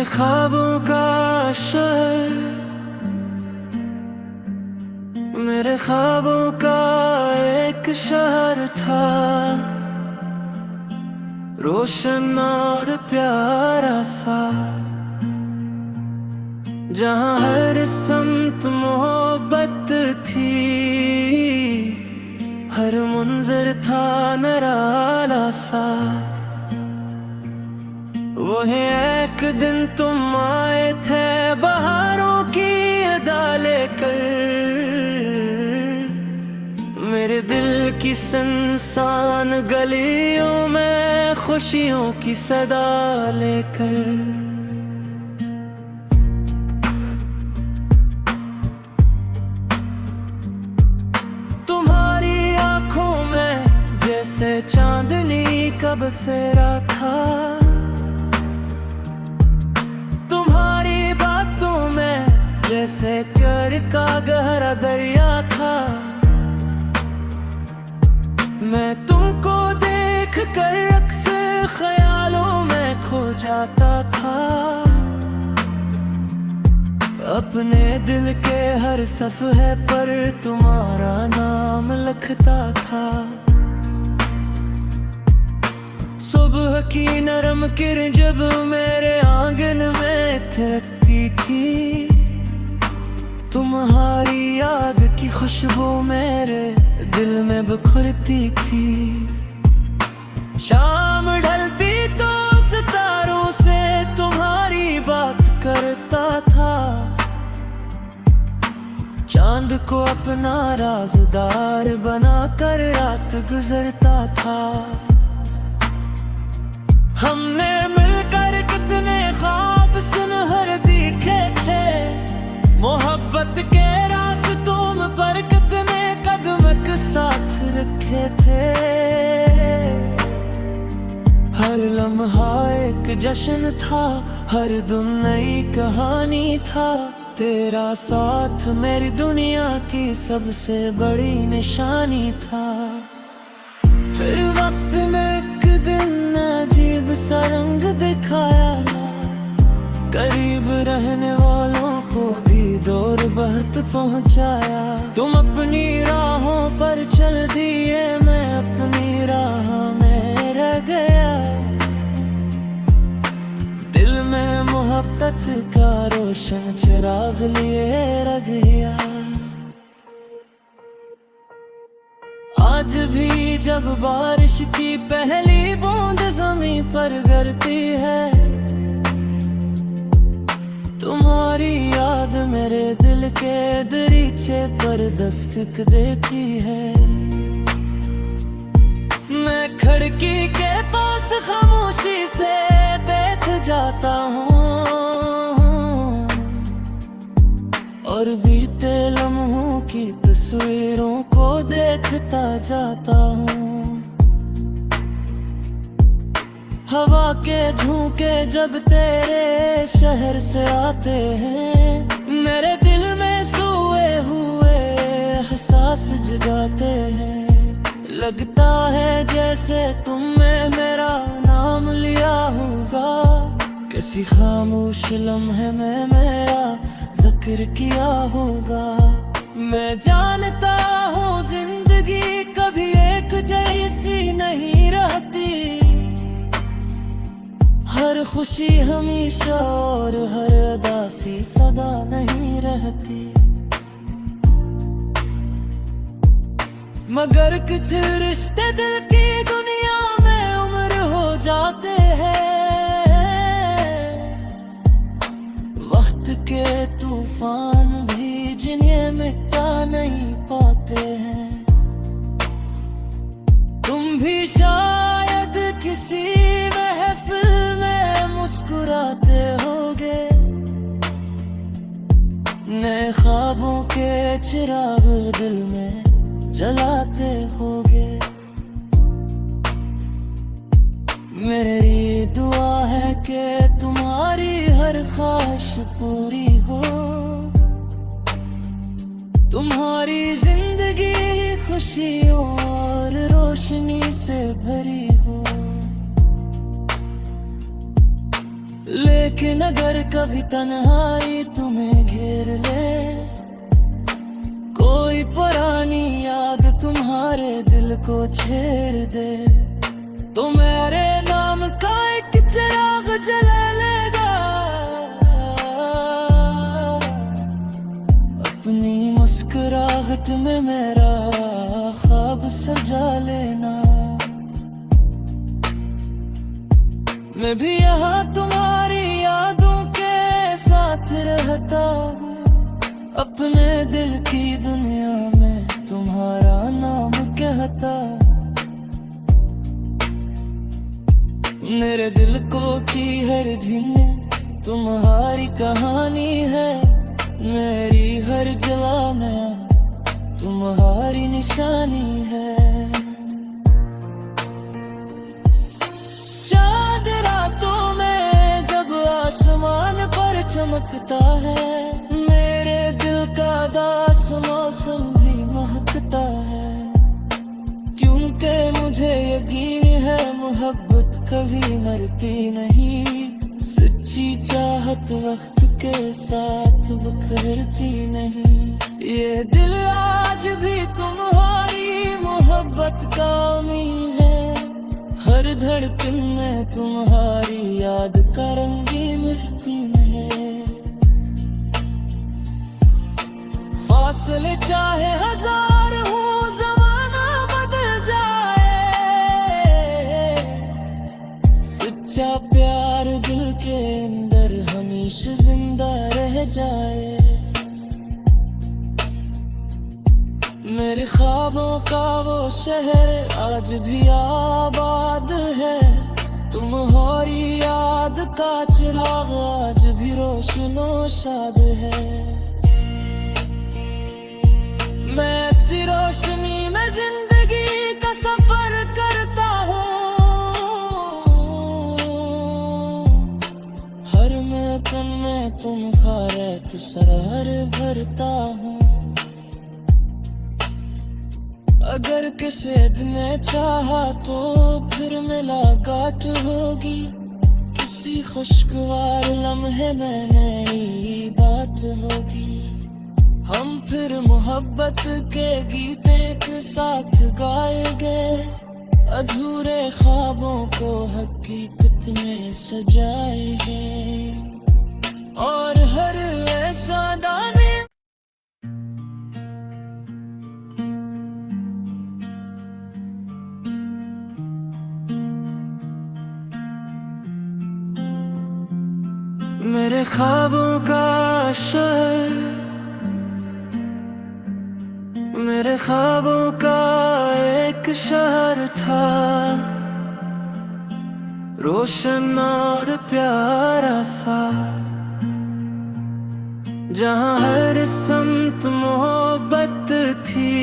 मेरे ख्वाबों का शहर, मेरे ख्वाबों का एक शहर था, रोशन और प्यारा सा, जहाँ हर संत मोहब्बत थी, हर मंजर था निराला सा। वही एक दिन तुम आए थे बहारों की अदा लेकर, मेरे दिल की सुनसान गलियों में खुशियों की सदा लेकर। तुम्हारी आंखों में जैसे चांदनी का बसेरा था, तुम्हारी बातों में जैसे प्यार का गहरा दरिया था। मैं तुमको देख कर अक्सर ख्यालों में खो जाता था, अपने दिल के हर सफ़हे पर तुम्हारा नाम लिखता था। सुबह की नरम किरण जब मेरे आंगन में थिरकती थी, तुम्हारी याद की खुशबू मेरे दिल में बिखरती थी। शाम ढलती तो सितारों से तुम्हारी बात करता था, चांद को अपना राज़दार बनाकर रात गुजरता था। हमने मिलकर कितने ख्वाब सुनहर देखे थे, मोहब्बत के रास्तों पर कितने कदम के साथ रखे थे। हर लम्हा एक जश्न था, हर दिन नई कहानी था। तेरा साथ मेरी दुनिया की सबसे बड़ी निशानी था। फिर वक्त ने एक दिन अजीब सा रंग दिखाया, करीब रहने वालों को भी दूर बहुत पहुंचाया। तुम अपनी राहों पर चल दिए, मैं अपनी राह में रह गया। दिल में मोहब्बत का रोशन चिराग लिए रह गया। आज भी जब बारिश की पहली बूंद ज़मीं पर गिरती है, तुम्हारी याद मेरे दिल के दरीचे पर दस्तक देती है। मैं खिड़की के पास खामोशी से बैठ जाता हूँ और बीते लम्हों की तस्वीरों को देखता जाता हूँ। हवा के झोंके जब तेरे शहर से आते हैं, मेरे दिल में सोए हुए एहसास जगाते हैं। लगता है जैसे तुमने मेरा नाम लिया होगा, किसी खामोश लम्हे में मेरा जिक्र किया होगा। मैं जानता हूँ जिंदगी कभी एक जैसी नहीं रहती, हर खुशी हमेशा और हर उदासी सदा नहीं रहती। मगर कुछ रिश्ते दिल की दुनिया में उम्र हो जाते हैं, वक्त के तूफान भी जिन्हें मिटा नहीं पाते हैं। तुम भी शायद किसी महफिल में मुस्कुराते होगे, नए ख्वाबों के चिराग दिल में जलाते होगे। मेरी दुआ है कि तुम्हारी हर ख्वाहिश पूरी हो, तुम्हारी जिंदगी खुशियों और रोशनी से भरी हो। ले लेकिन अगर कभी तन्हाई तुम्हें घेर ले, कोई पुरानी याद तुम्हारे दिल को छेड़ दे, तो मेरे नाम का एक चिराग जला लेगा, अपनी मुस्कुराहट में मेरा ख्वाब सजा लेना। मैं भी यहाँ तुम्हारी यादों के साथ रहता हूँ, अपने दिल की दुनिया में तुम्हारा नाम कहता। मेरे दिल को की हर धुन तुम्हारी कहानी है, मेरी हर जला में तुम्हारी निशानी है। चाँद रातों में जब आसमान पर चमकता है, मेरे दिल का दास मौसम भी महकता है, क्योंकि मुझे यकीन है मोहब्बत कभी मरती नहीं, सच्ची चाहत वक्त के साथ बिखरती नहीं। ये दिल आज भी तुम्हारी मोहब्बत का उम्मीद है, हर धड़कन में तुम्हारी याद का रंगीन रतीम है। फासले चाहे हजार हो, जमाना बदल जाए, सच्चा प्यार दिल के अंदर हमेशा जिंदा रह जाए। मेरे ख्वाबों का वो शहर आज भी आबाद है, तुम्हारी याद का चिराग आज भी रोशनो शाद है। मैं ऐसी रोशनी में जिंदगी का सफर करता हूँ, हर महकन में तुम्हारे सर भरता हूँ। अगर किसी ने चाहा तो फिर मुलाकात होगी, किसी खुशगवार लम्हे में नई बात होगी, हम फिर मोहब्बत के गीत एक साथ गाएंगे, अधूरे ख्वाबों को हकीकत में सजाएंगे, और हर ऐसा दाने मेरे ख्वाबों का शहर, मेरे ख्वाबों का एक शहर था, रोशन और प्यारा सा, जहाँ हर समत मोहब्बत थी,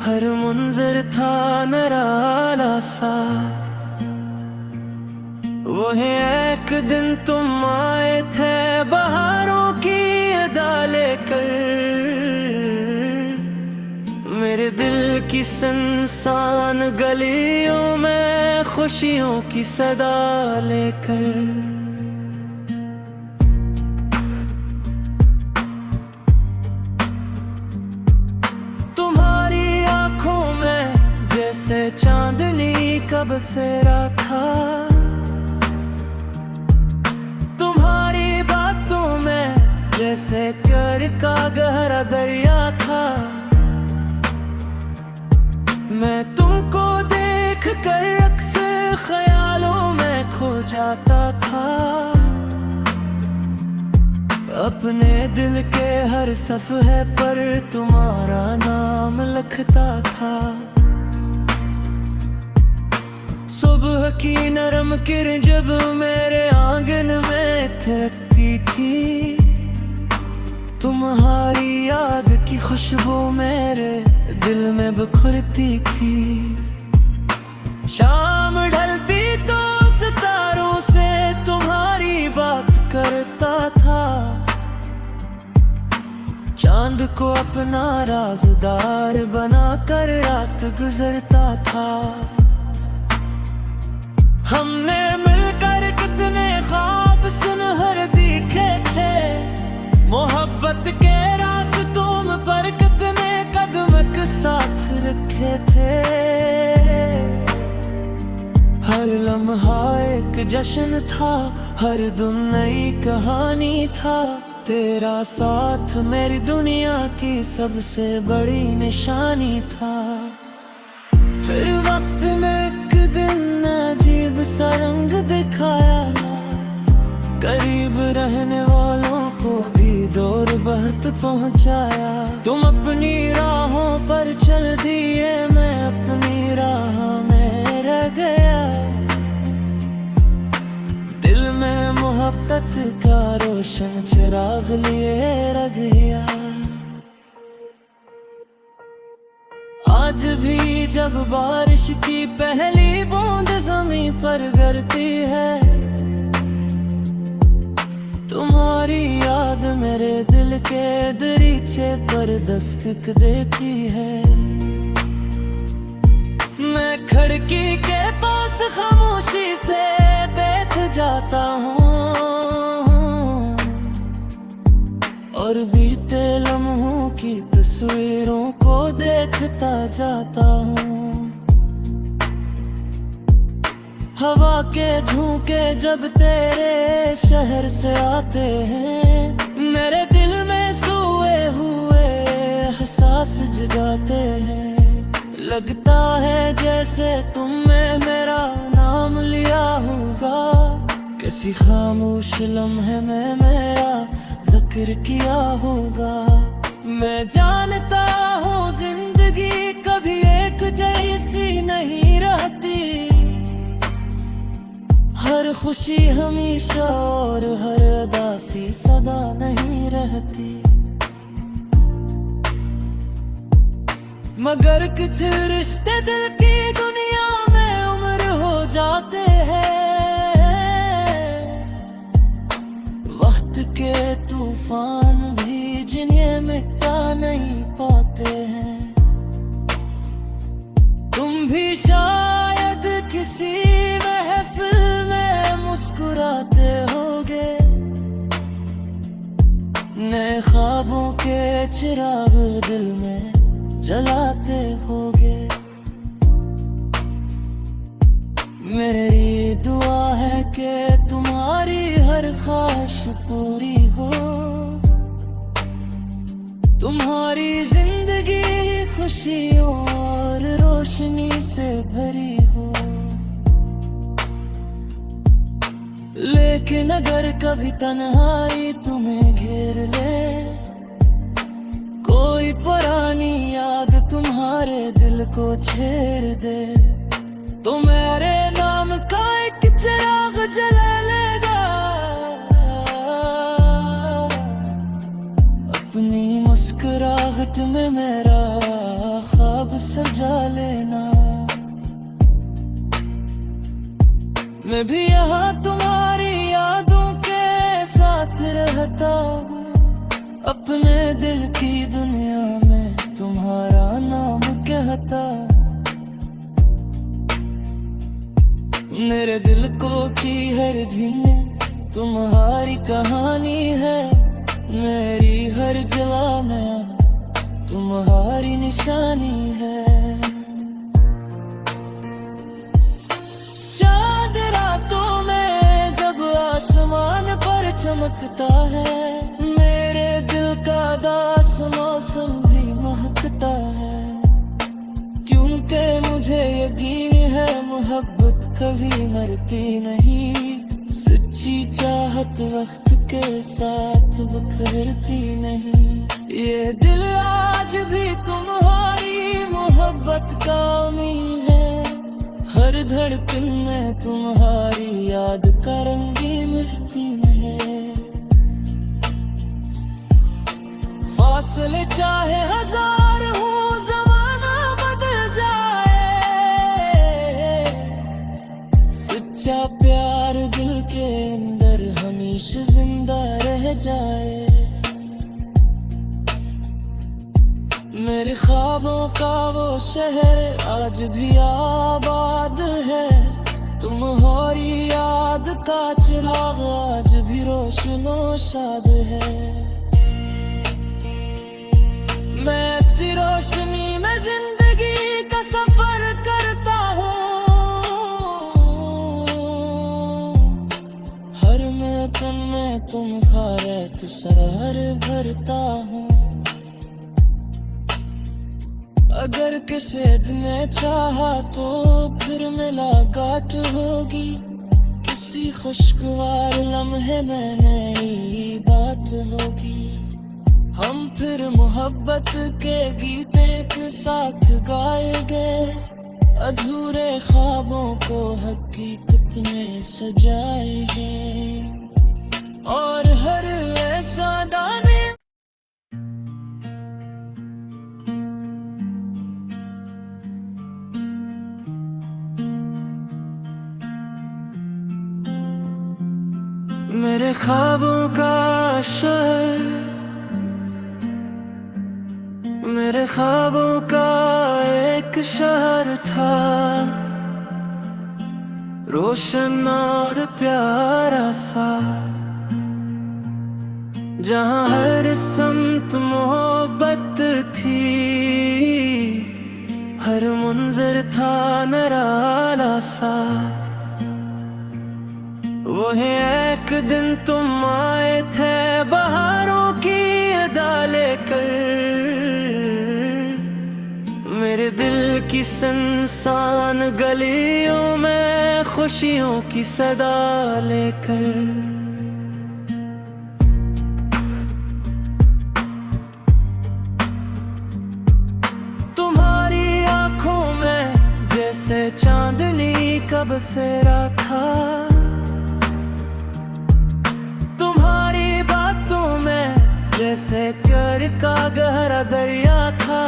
हर मंजर था निराला सा। वही एक दिन तुम आए थे बहारों की अदा लेकर, मेरे दिल की सुनसान गलियों में खुशियों की सदा लेकर। तुम्हारी आंखों में जैसे चांदनी का बसेरा था, जैसे प्यार का गहरा दरिया था। मैं तुमको देख कर अक्सर ख्यालों में खो जाता था, अपने दिल के हर सफ़हे पर तुम्हारा नाम लिखता था। सुबह की नरम किरण जब मेरे आंगन में थिरकती थी, तुम्हारी याद की खुशबू मेरे दिल में बिखरती थी। शाम ढलती तो सितारों से तुम्हारी बात करता था, चांद को अपना राज़दार बनाकर रात गुजरता था। हमने मिलकर कितने मोहब्बत के रास्तों में पर कितने कदम एक साथ रखे थे। हर लम्हा एक जश्न था, हर दिन नई कहानी था। तेरा साथ मेरी दुनिया की सबसे बड़ी निशानी था। फिर वक्त ने एक दिन अजीब सा रंग दिखाया, करीब रहने वालों को भी दूर बहुत पहुंचाया। तुम अपनी राहों पर चल दिए, मैं अपनी राह में रह गया। दिल में मोहब्बत का रोशन चिराग लिए रह गया। आज भी जब बारिश की पहली बूंद जमीन पर गिरती है, तुम्हारी याद मेरे दिल के दरीचे पर दस्तक देती है। मैं खिड़की के पास खामोशी से बैठ जाता हूँ और बीते लम्हों की तस्वीरों को देखता जाता हूँ। हवा के झोंके जब तेरे शहर से आते हैं, मेरे दिल में सोए हुए एहसास जगाते हैं। लगता है जैसे तुमने मेरा नाम लिया होगा, किसी खामोश लम्हे में मेरा जिक्र किया होगा। मैं जानता हूँ जिंदगी कभी एक जैसी नहीं रहती, हर खुशी हमेशा और हर उदासी सदा नहीं रहती। मगर कुछ रिश्ते दिल की दुनिया में उम्र हो जाते हैं, वक्त के तूफान भी जिन्हें मिटा नहीं पाते हैं। तुम भी शायद किसी महफिल में मुस्कुराते होगे, नए ख्वाबों के चिराग दिल में जलाते होगे। मेरी दुआ है कि तुम्हारी हर ख्वाहिश पूरी हो, तुम्हारी जिंदगी खुशियों और रोशनी से भरी हो। लेकिन अगर कभी तन्हाई तुम्हें घेर ले, कोई पुरानी याद तुम्हारे दिल को छेड़ दे, तो मेरे नाम का एक चिराग जला लेगा। अपनी मुस्कुराहट में मेरा ख्वाब सजा लेना। मैं भी यहाँ तुम्हारी यादों के साथ रहता हूँ, अपने दिल की दुनिया में तुम्हारा नाम कहता। मेरे दिल को की हर धुन तुम्हारी कहानी है, मेरी हर जला में तुम्हारी निशानी है। चांद रातों में जब आसमान पर चमकता है, मेरे दिल का दास मौसम भी महकता है। क्योंकि मुझे यकीन है मोहब्बत कभी मरती नहीं, सच्ची चाहत वक्त के साथ बिखरती नहीं। ये दिल आज भी तुम्हारी मोहब्बत का उम्मीद है, हर धड़कन में तुम्हारी याद का रंगीन रतीम है। फासले चाहे हजार हो, जमाना बदल जाए, सच्चा प्यार दिल के अंदर हमेशा जिंदा रह जाए। मेरे ख्वाबों का वो शहर आज भी आबाद है, तुम्हारी याद का चिराग आज भी रोशनो शाद है। तुम खारक सहर भरता हूँ। अगर किसी ने चाहा तो फिर मुलाकात होगी, किसी खुशगवार लम्हे में नई बात होगी। हम फिर मोहब्बत के गीत एक साथ गाएंगे, अधूरे ख्वाबों को हकीकत में सजाएंगे। और हर ऐसा दाने मेरे ख्वाबों का शहर, मेरे ख्वाबों का एक शहर था, रोशन और प्यारा सा, जहाँ हर समत मोहब्बत थी, हर मंजर था निराला सा। वही एक दिन तुम आए थे बहारों की अदा लेकर, मेरे दिल की सुनसान गलियों में खुशियों की सदा लेकर। तुम्हारी आंखों में जैसे चांदनी का बसेरा था, तुम्हारी बातों में जैसे प्यार का गहरा दरिया था।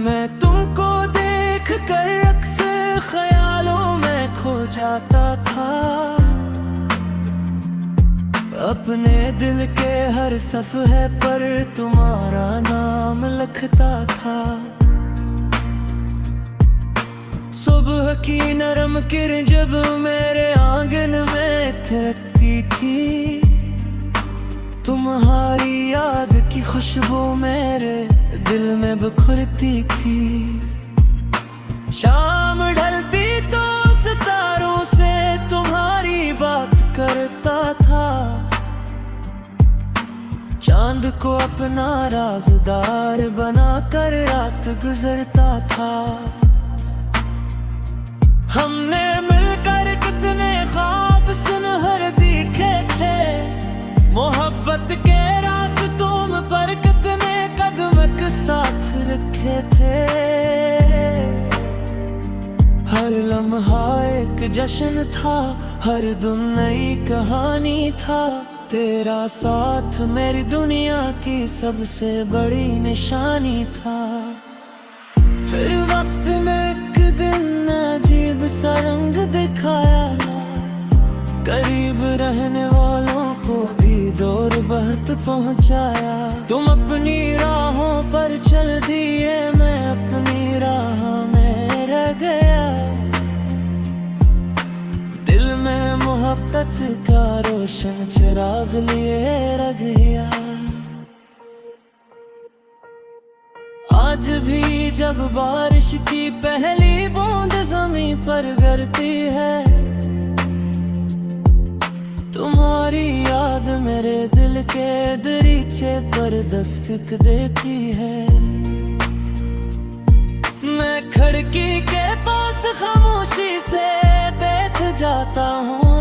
मैं तुमको देख कर अक्सर ख्यालों में खो जाता था, अपने दिल के हर सफ़हे पर तुम्हारा नाम लिखता था। सुबह की नरम किरण जब मेरे आंगन में थिरकती थी, तुम्हारी याद की खुशबू मेरे दिल में बिखरती थी। शाम ढलती तो सितारों से तुम्हारी बात करता था, चांद को अपना राज़दार बनाकर रात गुजरता था। हमने मिलकर कितने ख्वाब सुनहर देखे थे, मोहब्बत के रास्तों पर कितने कदम के साथ रखे थे। हर लम्हा एक जश्न था, हर दिन नई कहानी था। तेरा साथ मेरी दुनिया की सबसे बड़ी निशानी था। फिर वक्त ने एक दिन अजीब सा रंग दिखाया, करीब रहने वालों को भी दूर बहुत पहुंचाया। तुम अपनी राहों पर चल दिए, मैं अपनी राह में रह गया। दिल में मोहब्बत का रोशन चिराग लिए रह गया। आज भी जब बारिश की पहली बूंद जमीन पर गिरती है, तुम्हारी याद मेरे दिल के दरीचे पर दस्तक देती है। मैं खिड़की के पास खामोशी से बैठ जाता हूँ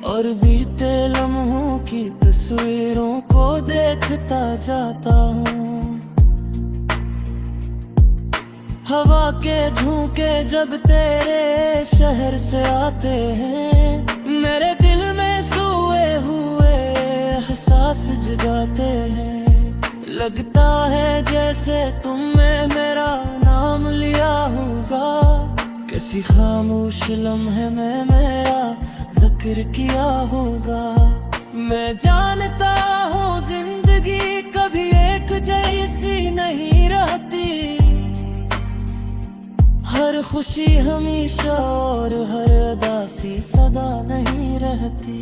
और बीते लम्हों की तस्वीरों को देखता जाता हूँ। हवा के झोंके जब तेरे शहर से आते हैं, मेरे दिल में सोए हुए एहसास जगाते हैं। लगता है जैसे तुमने मेरा नाम लिया होगा, किसी खामोश लम्हे में मेरा जिक्र किया होगा। मैं जानता हूँ जिंदगी कभी एक जैसी नहीं रहती, हर खुशी हमेशा और हर उदासी सदा नहीं रहती।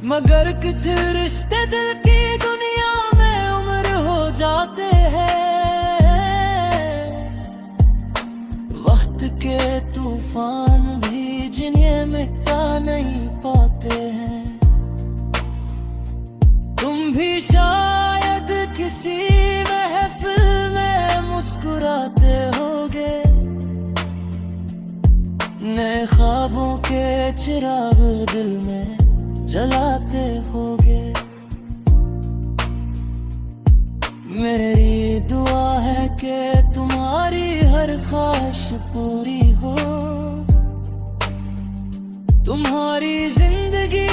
मगर कुछ रिश्ते दिल की दुनिया में उम्र हो जाते हैं, के तूफान भी जिन्हें मिटा नहीं पाते हैं। तुम भी शायद किसी महफिल में मुस्कुराते होगे, नए ख्वाबों के चिराग दिल में जलाते होगे। मेरी दुआ है कि तुम्हारी हर ख्वाहिश पूरी हो, तुम्हारी जिंदगी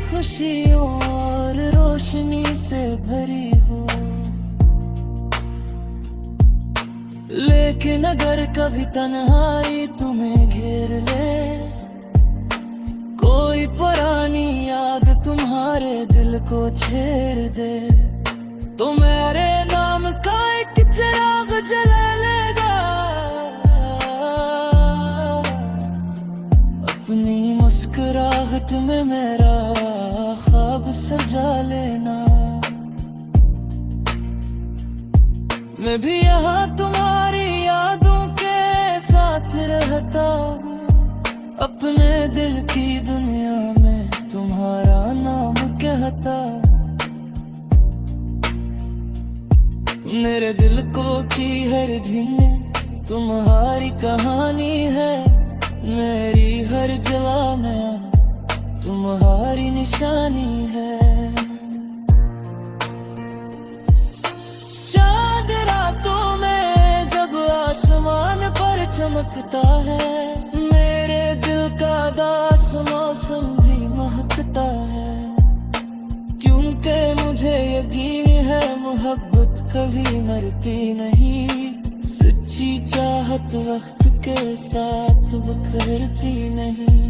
खुशियों और रोशनी से भरी हो। लेकिन अगर कभी तन्हाई तुम्हें घेर ले, कोई पुरानी याद तुम्हारे दिल को छेड़ दे, तो मेरे नाम का एक चिराग जला लेगा। अपनी मुस्कुराहट में मेरा ख्वाब सजा लेना। मैं भी यहाँ तुम्हारी यादों के साथ रहता हूँ, अपने दिल की दुनिया में तुम्हारा नाम कहता। मेरे दिल को की हर धीमे तुम्हारी कहानी है, मेरी हर जला में तुम्हारी निशानी है। चांद रातों में जब आसमान पर चमकता है, मेरे दिल का दास मौसम भी महकता है। क्योंकि मुझे यकीन है मोहब्बत कभी मरती नहीं, सच्ची चाहत वक्त के साथ बिखरती नहीं।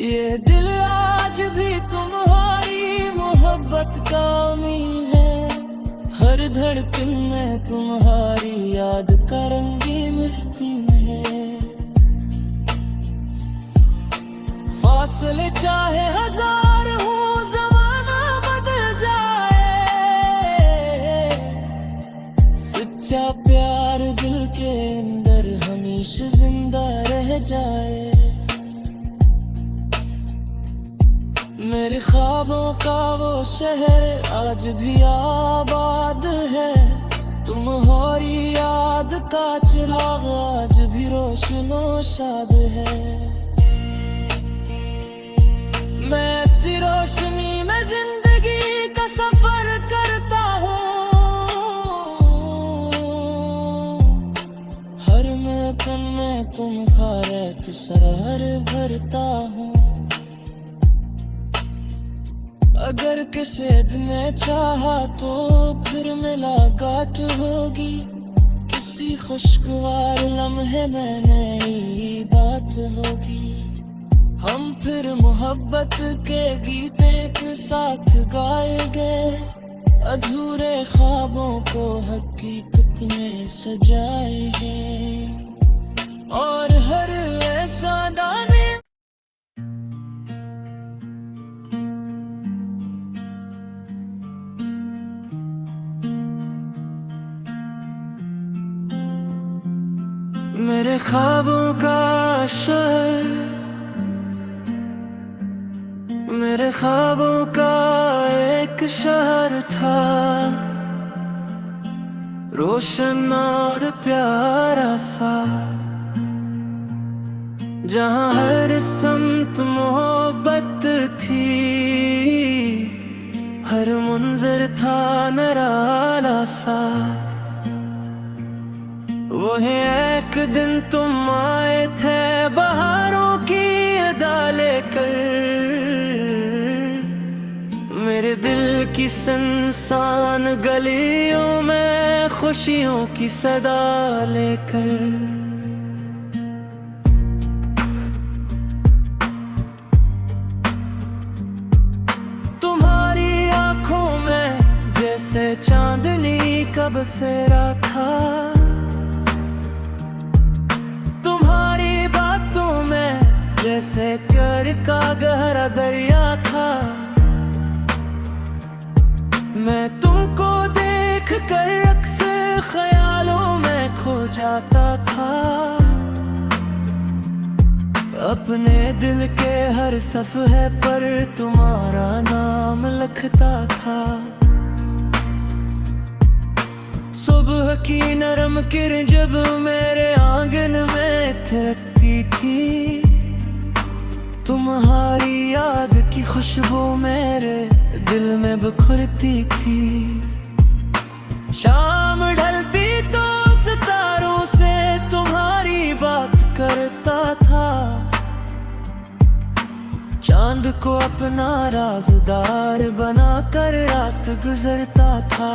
ये दिल आज भी तुम्हारी मोहब्बत का उम्मीद है, हर धड़कन में तुम्हारी याद का रंगीन रतीम है। फासले चाहे हजार हो, जमाना बदल जाए, सच्चा प्यार दिल के अंदर हमेशा जिंदा रह जाए। मेरे ख्वाबों का वो शहर आज भी आबाद है, तुम्हारी याद का चिराग आज भी रोशनो शाद है। मैं ऐसी रोशनी में जिंदगी का सफर करता हूँ, हर महकन में तुम्हारे की सरहर भरता हूँ। अगर किसी ने चाहा तो फिर मुलाकात होगी, किसी खुशगवार लम्हे में नई बात होगी। हम फिर मोहब्बत के गीत एक साथ गाएंगे, अधूरे ख्वाबों को हकीकत में सजाएंगे। और हर ऐसा दाने मेरे ख्वाबों का शहर, मेरे ख्वाबों का एक शहर था, रोशन और प्यारा सा, जहाँ हर समत मोहब्बत थी, हर मंजर था निराला सा। वही एक दिन तुम आए थे बहारों की अदा लेकर, मेरे दिल की सुनसान गलियों में खुशियों की सदा लेकर। तुम्हारी आंखों में जैसे चांदनी का बसेरा था, जैसे प्यार का गहरा दरिया था। मैं तुमको देख कर अक्सर ख्यालों में खो जाता था, अपने दिल के हर सफ़हे पर तुम्हारा नाम लिखता था। सुबह की नरम किरण जब मेरे आंगन में थिरकती थी, तुम्हारी याद की खुशबू मेरे दिल में बिखरती थी। शाम ढलती तो सितारों से तुम्हारी बात करता था, चांद को अपना राज़दार बनाकर रात गुजरता था।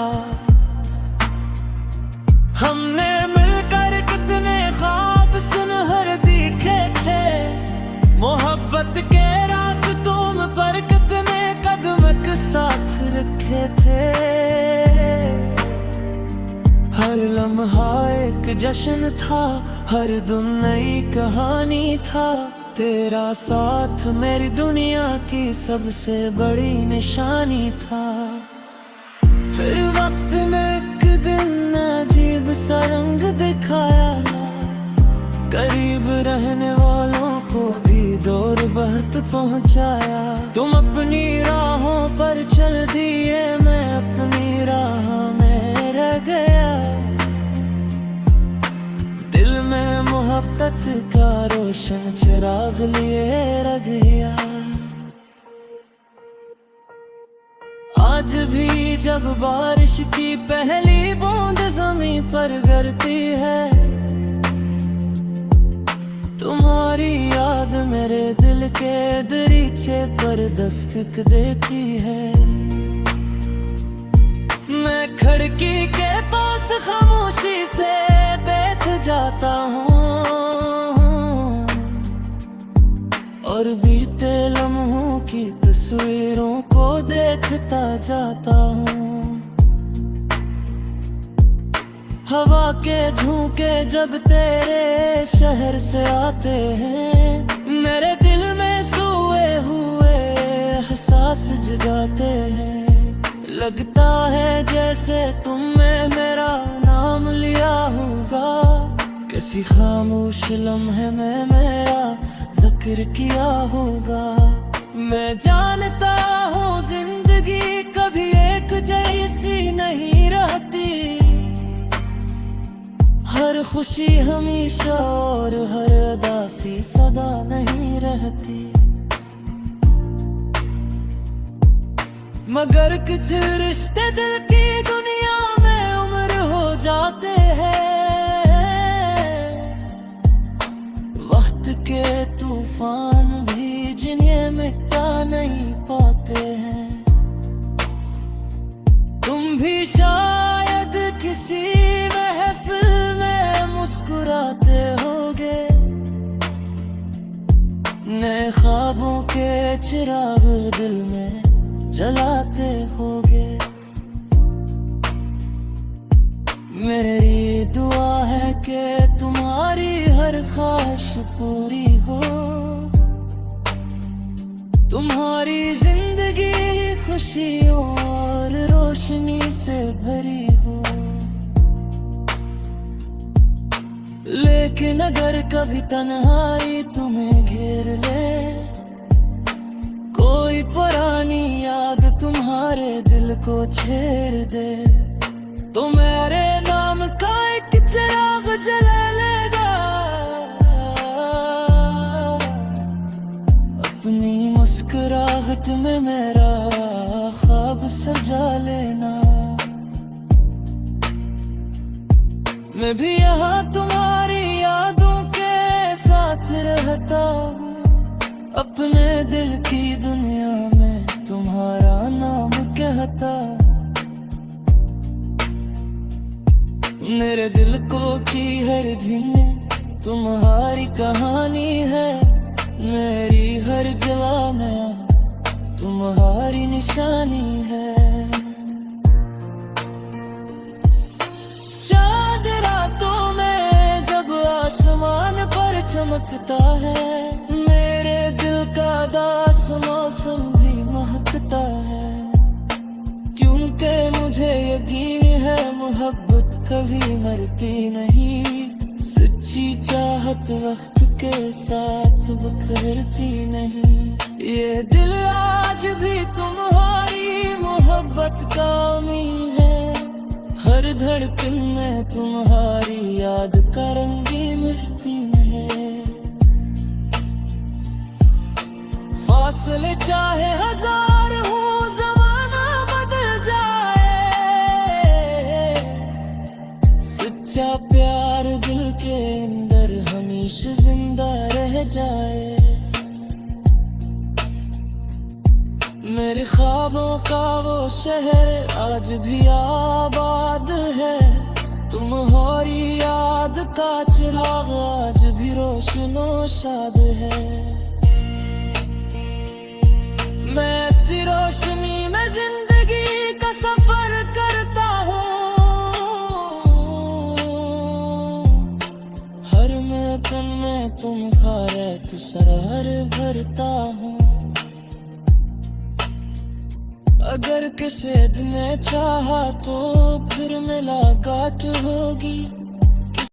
हमने मिलकर कितने ख्वाब सुनहर देखे थे, मोहब्बत के रास्तों पर कितने कदम एक साथ रखे थे। हर लम्हा एक जश्न था, हर दिन नई कहानी था। तेरा साथ मेरी दुनिया की सबसे बड़ी निशानी था। फिर वक्त ने एक दिन अजीब सा रंग दिखाया, करीब रहने वालों को भी दूर बहुत पहुंचाया। तुम अपनी राहों पर चल दिए, मैं अपनी राह में रह गया। दिल में मोहब्बत का रोशन चिराग लिए रह गया। आज भी जब बारिश की पहली बूंद ज़मीं पर गिरती है, तुम्हारी याद मेरे दिल के दरीचे पर दस्तक देती है। मैं खिड़की के पास खामोशी से बैठ जाता हूँ और बीते लम्हों की तस्वीरों को देखता जाता हूँ। हवा के झोंके जब तेरे शहर से आते हैं, मेरे दिल में सोए हुए एहसास जगाते हैं। लगता है जैसे तुमने मेरा नाम लिया होगा, किसी खामोश लम्हे में मेरा जिक्र किया होगा। मैं जानता हूँ जिंदगी कभी एक जैसी नहीं रहती, हर खुशी हमेशा और हर उदासी सदा नहीं रहती। मगर कुछ रिश्ते दिल की दुनिया में उम्र हो जाते हैं, वक्त के तूफान भी जिन्हें मिटा नहीं पाते हैं। तुम भी शायद किसी महफिल में मुस्कुराते होगे, नए ख्वाबों के चिराग दिल में जलाते होगे। मेरी दुआ है कि तुम्हारी हर ख्वाहिश पूरी हो, तुम्हारी जिंदगी खुशियों और रोशनी से भरी हो। लेकिन अगर कभी तन्हाई तुम्हें घेर ले, कोई पुरानी याद तुम्हारे दिल को छेड़ दे, तो मेरे नाम का एक चिराग जला लेगा। अपनी मुस्कुराहट में मेरा ख्वाब सजा लेना। मैं भी यहाँ तुम्हारी यादों के साथ रहता हूँ, अपने दिल की दुनिया में तुम्हारा नाम कहता। मेरे दिल को की हर दिन तुम्हारी कहानी है, मेरी हर जला में तुम्हारी निशानी है। चांद रातों में जब आसमान पर चमकता है, मेरे दिल का दास मौसम भी महकता है। क्योंकि मुझे यकीन है मोहब्बत कभी मरती नहीं, सच्ची चाहत वक्त के साथ बिखरती नहीं। ये दिल आज भी तुम्हारी मोहब्बत का उम्मीद है, हर धड़कन में तुम्हारी याद का रंगीन रतीम है। फासले चाहे हजार हो, जमाना बदल जाए, सच्चा प्यार दिल के अंदर हमेशा जिंदा रह जाए। मेरे ख्वाबों का वो शहर आज भी आबाद है, तुम्हारी याद का चिराग आज भी रोशनो शाद है। मैं ऐसी रोशनी में जिंदगी का सफर करता हूँ, हर महकन में तुम्हारा एक सरहर भरता हूँ। अगर किसी दिन चाहा तो फिर मुलाकात होगी,